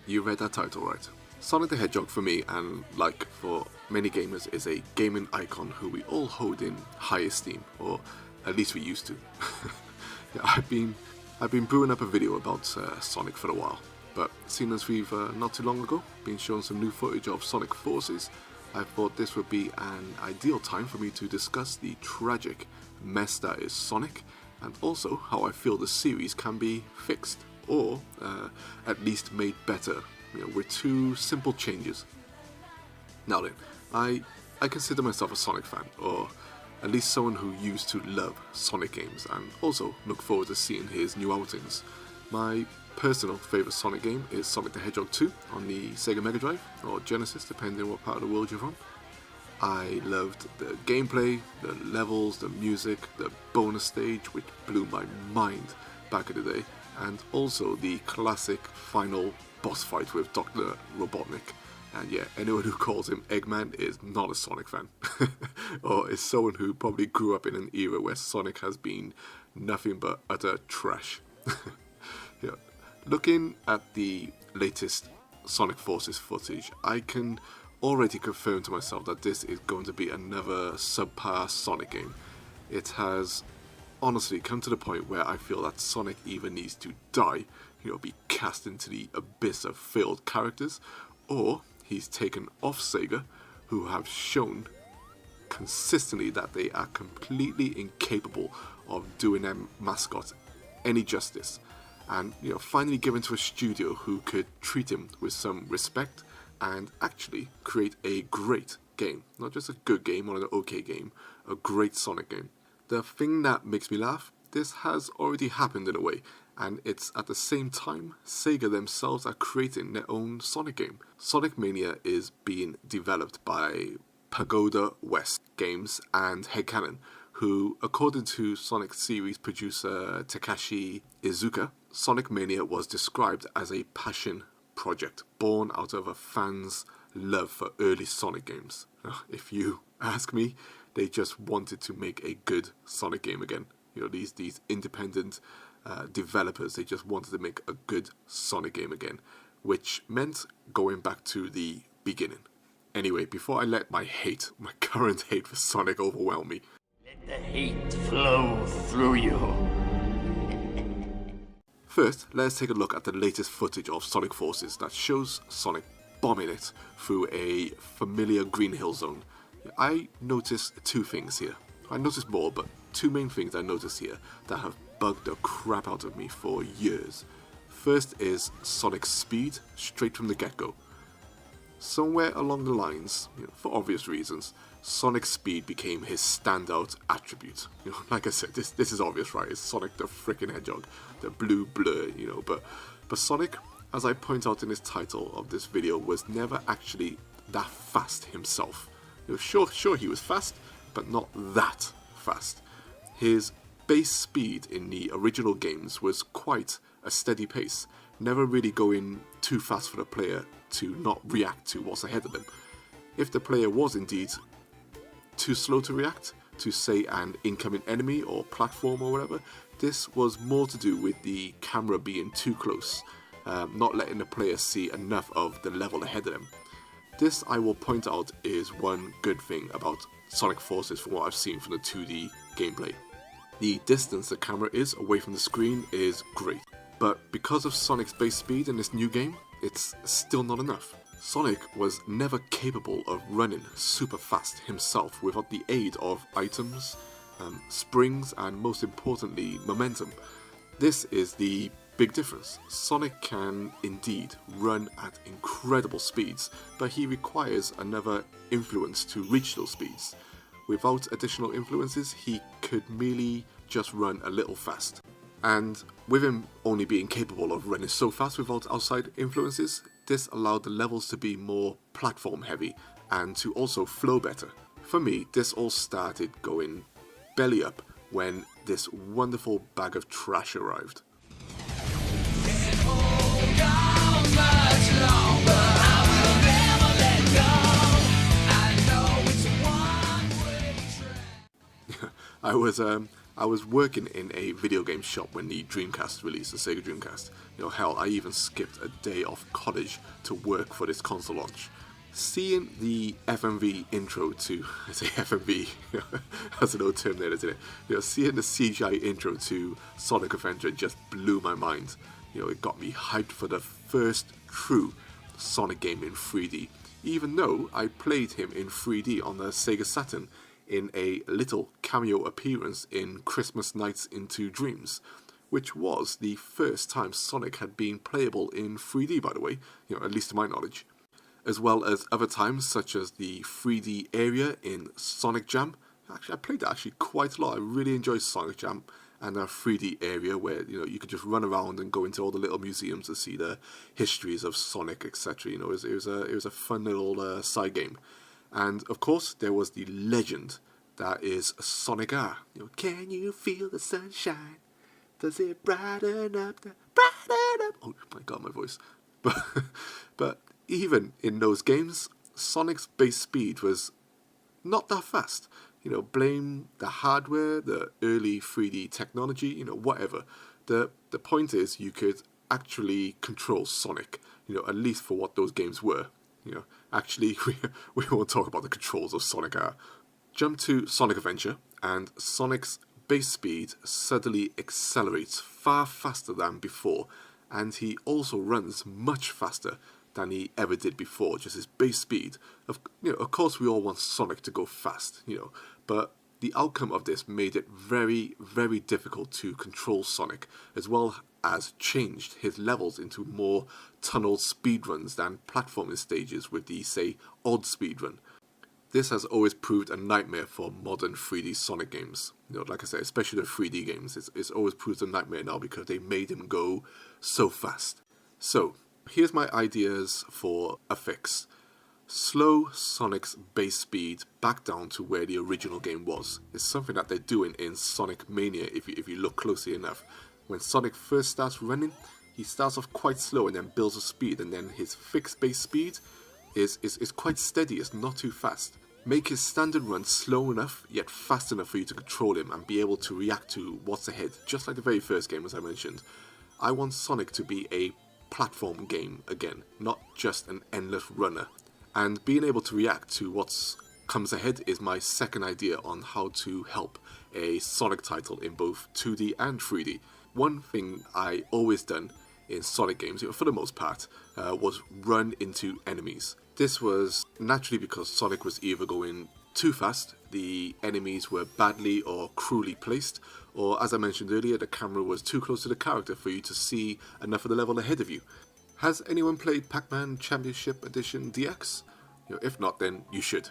You read that title right. Sonic the Hedgehog for me, and like for many gamers, is a gaming icon who we all hold in high esteem, or at least we used to. Yeah, I've been brewing up a video about Sonic for a while, but seeing as we've not too long ago been shown some new footage of Sonic Forces, I thought this would be an ideal time for me to discuss the tragic mess that is Sonic, and also how I feel the series can be fixed, or at least made better, with two simple changes. Now then, I consider myself a Sonic fan, or at least someone who used to love Sonic games, and also look forward to seeing his new outings. My personal favourite Sonic game is Sonic the Hedgehog 2 on the Sega Mega Drive, or Genesis, depending on what part of the world you're from. I loved the gameplay, the levels, the music, the bonus stage, which blew my mind back in the day, and also the classic final boss fight with Dr. Robotnik. And yeah, anyone who calls him Eggman is not a Sonic fan, or is someone who probably grew up in an era where Sonic has been nothing but utter trash. Yeah. Looking at the latest Sonic Forces footage, I can already confirm to myself that this is going to be another subpar Sonic game. It has honestly come to the point where I feel that Sonic either needs to die, be cast into the abyss of failed characters, or he's taken off Sega, who have shown consistently that they are completely incapable of doing their mascot any justice, and finally given to a studio who could treat him with some respect and actually create a great game. Not just a good game or an okay game, a great Sonic game. The thing that makes me laugh, this has already happened in a way, and it's at the same time Sega themselves are creating their own Sonic game. Sonic Mania is being developed by Pagoda West Games and Headcanon, who, according to Sonic series producer Takashi Iizuka, Sonic Mania was described as a passion project born out of a fan's love for early Sonic games. If you ask me, they just wanted to make a good Sonic game again. These independent developers, they just wanted to make a good Sonic game again, which meant going back to the beginning. Anyway, before I let my current hate for Sonic overwhelm me, let the hate flow through you. First, let's take a look at the latest footage of Sonic Forces that shows Sonic bombing it through a familiar Green Hill Zone. I noticed two things here. I noticed more, but two main things I noticed here that have bugged the crap out of me for years. First is Sonic's speed, straight from the get-go. Somewhere along the lines, for obvious reasons, Sonic's speed became his standout attribute. Like I said, this is obvious, right? It's Sonic the frickin' Hedgehog, the blue blur, but Sonic, as I point out in this title of this video, was never actually that fast himself. Sure he was fast, but not that fast. His base speed in the original games was quite a steady pace, never really going too fast for the player to not react to what's ahead of them. If the player was indeed too slow to react to, say, an incoming enemy or platform or whatever, this was more to do with the camera being too close, not letting the player see enough of the level ahead of them. This, I will point out, is one good thing about Sonic Forces from what I've seen from the 2D gameplay. The distance the camera is away from the screen is great, but because of Sonic's base speed in this new game, it's still not enough. Sonic was never capable of running super fast himself without the aid of items, springs, and most importantly, momentum. This is the big difference. Sonic can indeed run at incredible speeds, but he requires another influence to reach those speeds. Without additional influences, he could merely just run a little fast. And with him only being capable of running so fast without outside influences, this allowed the levels to be more platform heavy and to also flow better. For me, this all started going belly up when this wonderful bag of trash arrived. I I was working in a video game shop when the Dreamcast released, the Sega Dreamcast. Hell, I even skipped a day off college to work for this console launch. Seeing the FMV intro to, I say FMV, that's an old term there, isn't it? Seeing the CGI intro to Sonic Adventure just blew my mind. It got me hyped for the first true Sonic game in 3D, even though I played him in 3D on the Sega Saturn in a little cameo appearance in Christmas Nights into Dreams, which was the first time Sonic had been playable in 3D, by the way, at least to my knowledge, as well as other times such as the 3D area in Sonic Jam. Actually, I played that quite a lot. I really enjoyed Sonic Jam, and a 3D area where you could just run around and go into all the little museums to see the histories of Sonic, etc. It was a fun little side game, and of course there was the legend that is Sonic R. Can you feel the sunshine? Does it brighten up? Oh my god, my voice. But even in those games, Sonic's base speed was not that fast. Blame the hardware, the early 3D technology, whatever. The point is you could actually control Sonic, at least for what those games were. Actually, we won't talk about the controls of Sonic R. Jump to Sonic Adventure, and Sonic's base speed suddenly accelerates far faster than before, and he also runs much faster than he ever did before, just his base speed. Of course we all want Sonic to go fast, but the outcome of this made it very, very difficult to control Sonic, as well as changed his levels into more tunnel speedruns than platforming stages with the, say, odd speedrun. This has always proved a nightmare for modern 3D Sonic games. Like I said, especially the 3D games, it's always proved a nightmare now because they made him go so fast. So, here's my ideas for a fix. Slow Sonic's base speed back down to where the original game was. It's something that they're doing in Sonic Mania if you look closely enough. When Sonic first starts running, he starts off quite slow and then builds a speed, and then his fixed base speed is quite steady, it's not too fast. Make his standard run slow enough, yet fast enough for you to control him and be able to react to what's ahead, just like the very first game as I mentioned. I want Sonic to be a platform game again, not just an endless runner. And being able to react to what comes ahead is my second idea on how to help a Sonic title in both 2D and 3D. One thing I always done in Sonic games, for the most part, was run into enemies. This was naturally because Sonic was either going too fast, the enemies were badly or cruelly placed, or as I mentioned earlier, the camera was too close to the character for you to see enough of the level ahead of you. Has anyone played Pac-Man Championship Edition DX? If not, then you should.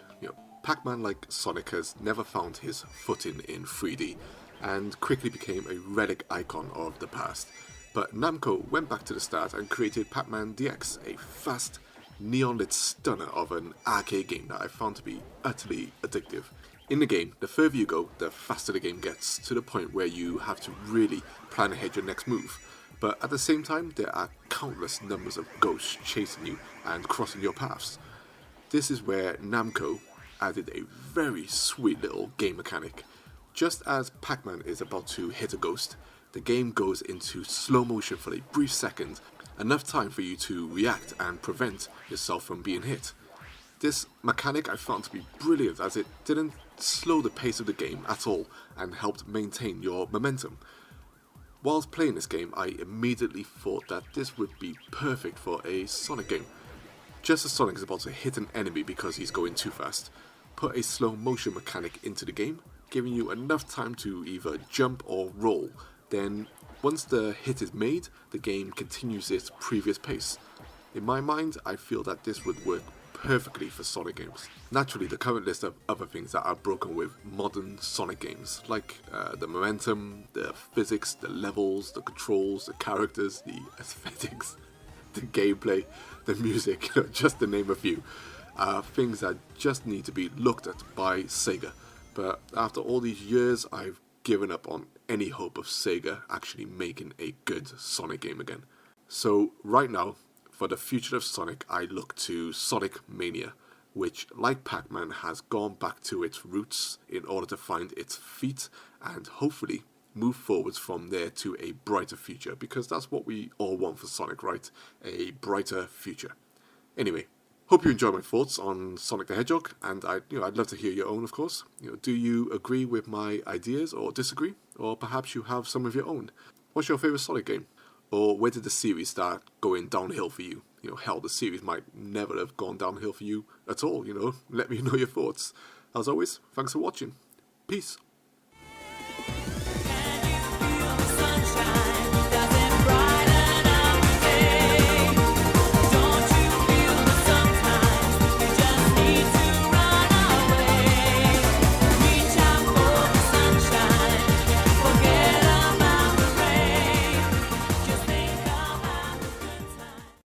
Pac-Man, like Sonic, has never found his footing in 3D, and quickly became a relic icon of the past. But Namco went back to the start and created Pac-Man DX, a fast, neon-lit stunner of an arcade game that I found to be utterly addictive. In the game, the further you go, the faster the game gets, to the point where you have to really plan ahead your next move. But at the same time, there are countless numbers of ghosts chasing you and crossing your paths. This is where Namco added a very sweet little game mechanic. Just as Pac-Man is about to hit a ghost, the game goes into slow motion for a brief second, enough time for you to react and prevent yourself from being hit. This mechanic I found to be brilliant, as it didn't slow the pace of the game at all and helped maintain your momentum. Whilst playing this game, I immediately thought that this would be perfect for a Sonic game. Just as Sonic is about to hit an enemy because he's going too fast, put a slow motion mechanic into the game, giving you enough time to either jump or roll. Then, once the hit is made, the game continues its previous pace. In my mind, I feel that this would work perfectly for Sonic games. Naturally, the current list of other things that are broken with modern Sonic games, like the momentum, the physics, the levels, the controls, the characters, the aesthetics, the gameplay, the music, just to name a few, are things that just need to be looked at by Sega. But after all these years, I've given up on any hope of Sega actually making a good Sonic game again. So right now, for the future of Sonic, I look to Sonic Mania. which, like Pac-Man, has gone back to its roots in order to find its feet and hopefully move forwards from there to a brighter future, because that's what we all want for Sonic, right? A brighter future. Anyway, hope you enjoy my thoughts on Sonic the Hedgehog, and I'd love to hear your own, of course. Do you agree with my ideas or disagree, or perhaps you have some of your own? What's your favorite Sonic game? Or where did the series start going downhill for you? Hell, the series might never have gone downhill for you at all, Let me know your thoughts. As always, thanks for watching. Peace.